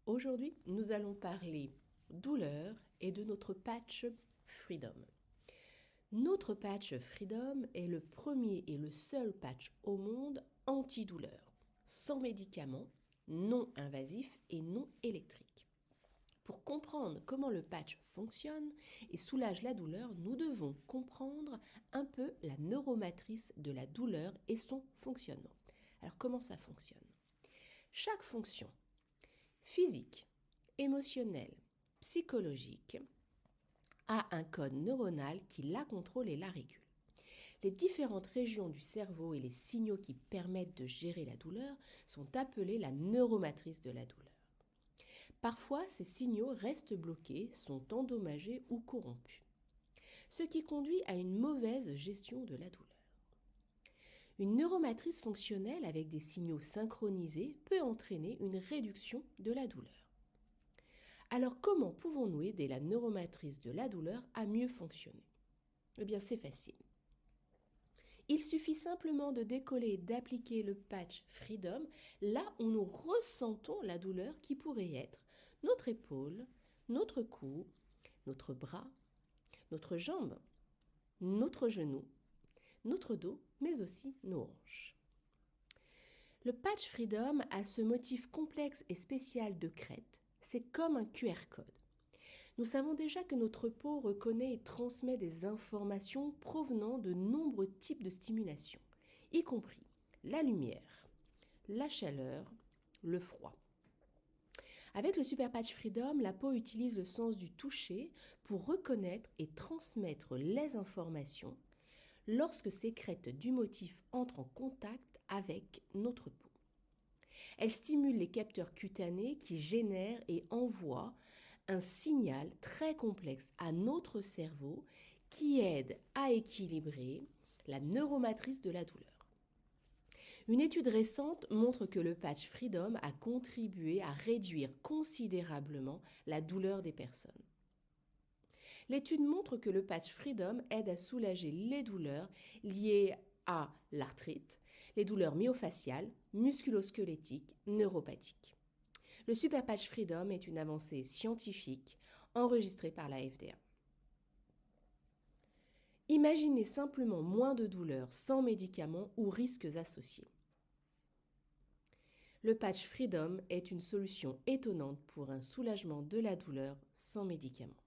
Aujourd'hui, nous allons parler douleur et de notre patch Freedom. Notre patch Freedom est le premier et le seul patch au monde antidouleur, sans médicaments, non invasif et non électrique. Pour comprendre comment le patch fonctionne et soulage la douleur, nous devons comprendre un peu la neuromatrice de la douleur et son fonctionnement. Alors comment ça fonctionne? Chaque fonction physique, émotionnelle, psychologique a un code neuronal qui la contrôle et la régule. Les différentes régions du cerveau et les signaux qui permettent de gérer la douleur sont appelés la neuromatrice de la douleur. Parfois, ces signaux restent bloqués, sont endommagés ou corrompus, ce qui conduit à une mauvaise gestion de la douleur. Une neuromatrice fonctionnelle avec des signaux synchronisés peut entraîner une réduction de la douleur. Alors comment pouvons-nous aider la neuromatrice de la douleur à mieux fonctionner? Eh bien c'est facile. Il suffit simplement de décoller et d'appliquer le patch Freedom là où nous ressentons la douleur qui pourrait être notre épaule, notre cou, notre bras, notre jambe, notre genou, notre dos, mais aussi nos hanches. Le patch Freedom a ce motif complexe et spécial de crête. C'est comme un QR code. Nous savons déjà que notre peau reconnaît et transmet des informations provenant de nombreux types de stimulation, y compris la lumière, la chaleur, le froid. Avec le Super Patch Freedom, la peau utilise le sens du toucher pour reconnaître et transmettre les informations lorsque ces crêtes du motif entrent en contact avec notre peau. Elle stimule les capteurs cutanés qui génèrent et envoient un signal très complexe à notre cerveau qui aide à équilibrer la neuromatrice de la douleur. Une étude récente montre que le patch Freedom a contribué à réduire considérablement la douleur des personnes. L'étude montre que le patch Freedom aide à soulager les douleurs liées à l'arthrite, les douleurs myofasciales, musculo-squelettiques, neuropathiques. Le Super Patch Freedom est une avancée scientifique enregistrée par la FDA. Imaginez simplement moins de douleurs sans médicaments ou risques associés. Le patch Freedom est une solution étonnante pour un soulagement de la douleur sans médicaments.